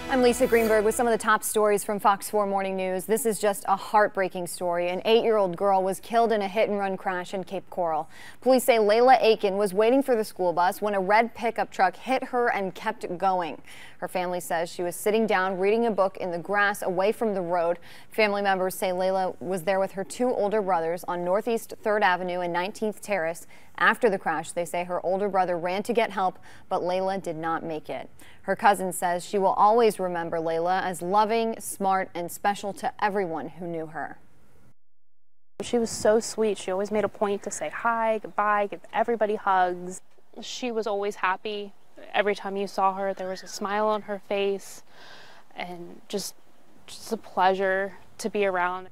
I'm Lisa Greenberg with some of the top stories from Fox 4 Morning News. This is just a heartbreaking story. An 8-year-old girl was killed in a hit-and-run crash in Cape Coral. Police say Layla Aiken was waiting for the school bus when a red pickup truck hit her and kept going. Her family says she was sitting down reading a book in the grass away from the road. Family members say Layla was there with her 2 older brothers on Northeast 3rd Avenue and 19th Terrace. After the crash, they say her older brother ran to get help, but Layla did not make it. Her cousin says she will always remember Layla as loving, smart, and special to everyone who knew her. She was so sweet. She always made a point to say hi, goodbye, give everybody hugs. She was always happy. Every time you saw her, there was a smile on her face, and just a pleasure to be around.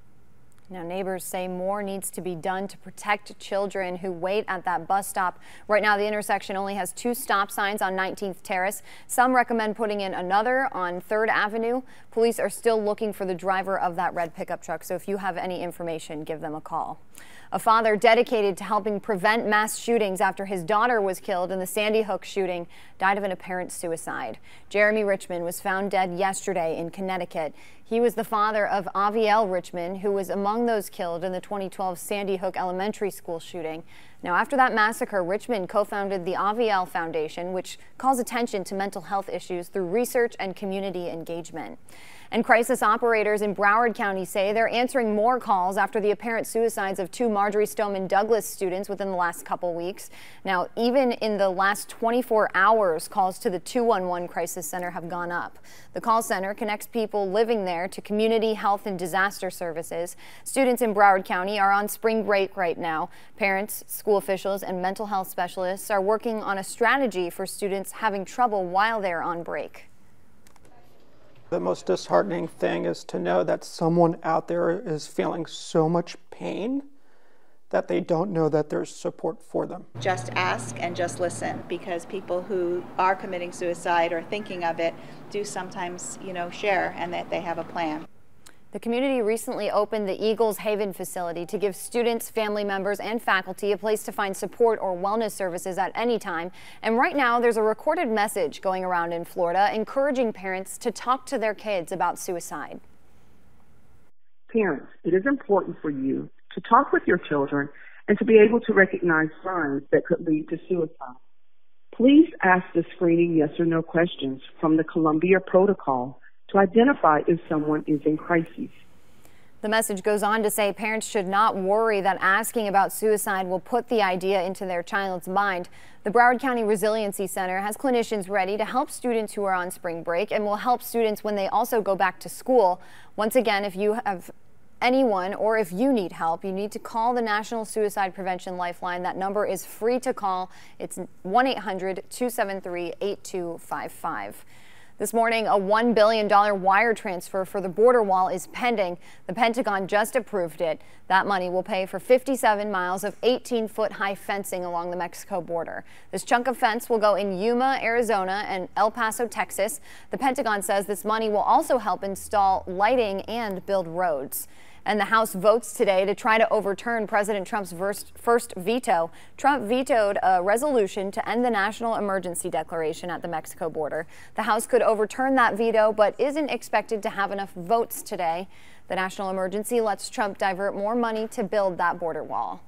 Now, neighbors say more needs to be done to protect children who wait at that bus stop. Right now, the intersection only has 2 stop signs on 19th Terrace. Some recommend putting in another on 3rd Avenue. Police are still looking for the driver of that red pickup truck, so if you have any information, give them a call. A father dedicated to helping prevent mass shootings after his daughter was killed in the Sandy Hook shooting died of an apparent suicide. Jeremy Richmond was found dead yesterday in Connecticut. He was the father of Avielle Richmond, who was among those killed in the 2012 Sandy Hook Elementary School shooting. Now, after that massacre, Richmond co-founded the Avielle Foundation, which calls attention to mental health issues through research and community engagement. And crisis operators in Broward County say they're answering more calls after the apparent suicides of 2 Marjory Stoneman Douglas students within the last couple weeks. Now, even in the last 24 hours, calls to the 211 Crisis Center have gone up. The call center connects people living there to community health and disaster services. Students in Broward County are on spring break right now. Parents, school officials, and mental health specialists are working on a strategy for students having trouble while they're on break. The most disheartening thing is to know that someone out there is feeling so much pain that they don't know that there's support for them. Just ask and just listen, because people who are committing suicide or thinking of it do sometimes, share and that they have a plan. The community recently opened the Eagles Haven facility to give students, family members, and faculty a place to find support or wellness services at any time. And right now, there's a recorded message going around in Florida encouraging parents to talk to their kids about suicide. Parents, it is important for you to talk with your children and to be able to recognize signs that could lead to suicide. Please ask the screening yes or no questions from the Columbia Protocol to identify if someone is in crisis. The message goes on to say parents should not worry that asking about suicide will put the idea into their child's mind. The Broward County Resiliency Center has clinicians ready to help students who are on spring break and will help students when they also go back to school. Once again, if you have anyone or if you need help, you need to call the National Suicide Prevention Lifeline. That number is free to call. It's 1-800-273-8255. This morning, a $1 billion wire transfer for the border wall is pending. The Pentagon just approved it. That money will pay for 57 miles of 18-foot high fencing along the Mexico border. This chunk of fence will go in Yuma, Arizona and El Paso, Texas. The Pentagon says this money will also help install lighting and build roads. And the House votes today to try to overturn President Trump's first veto. Trump vetoed a resolution to end the national emergency declaration at the Mexico border. The House could overturn that veto, but isn't expected to have enough votes today. The national emergency lets Trump divert more money to build that border wall.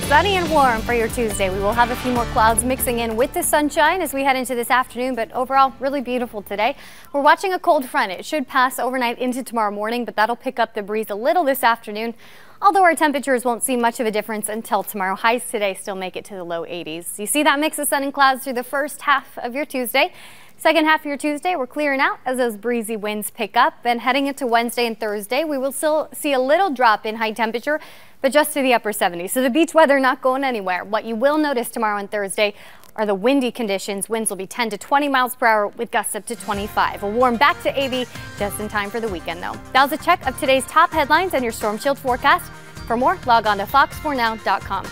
Sunny and warm for your Tuesday. We will have a few more clouds mixing in with the sunshine as we head into this afternoon, but overall really beautiful today. We're watching a cold front. It should pass overnight into tomorrow morning, but that'll pick up the breeze a little this afternoon. Although our temperatures won't see much of a difference until tomorrow. Highs today still make it to the low 80s. You see that mix of sun and clouds through the first half of your Tuesday. Second half of your Tuesday, we're clearing out as those breezy winds pick up. And heading into Wednesday and Thursday, we will still see a little drop in high temperature, but just to the upper 70s. So the beach weather not going anywhere. What you will notice tomorrow and Thursday are the windy conditions. Winds will be 10 to 20 miles per hour with gusts up to 25. We'll warm back to 80 just in time for the weekend, though. That was a check of today's top headlines and your Storm Shield forecast. For more, log on to fox4now.com.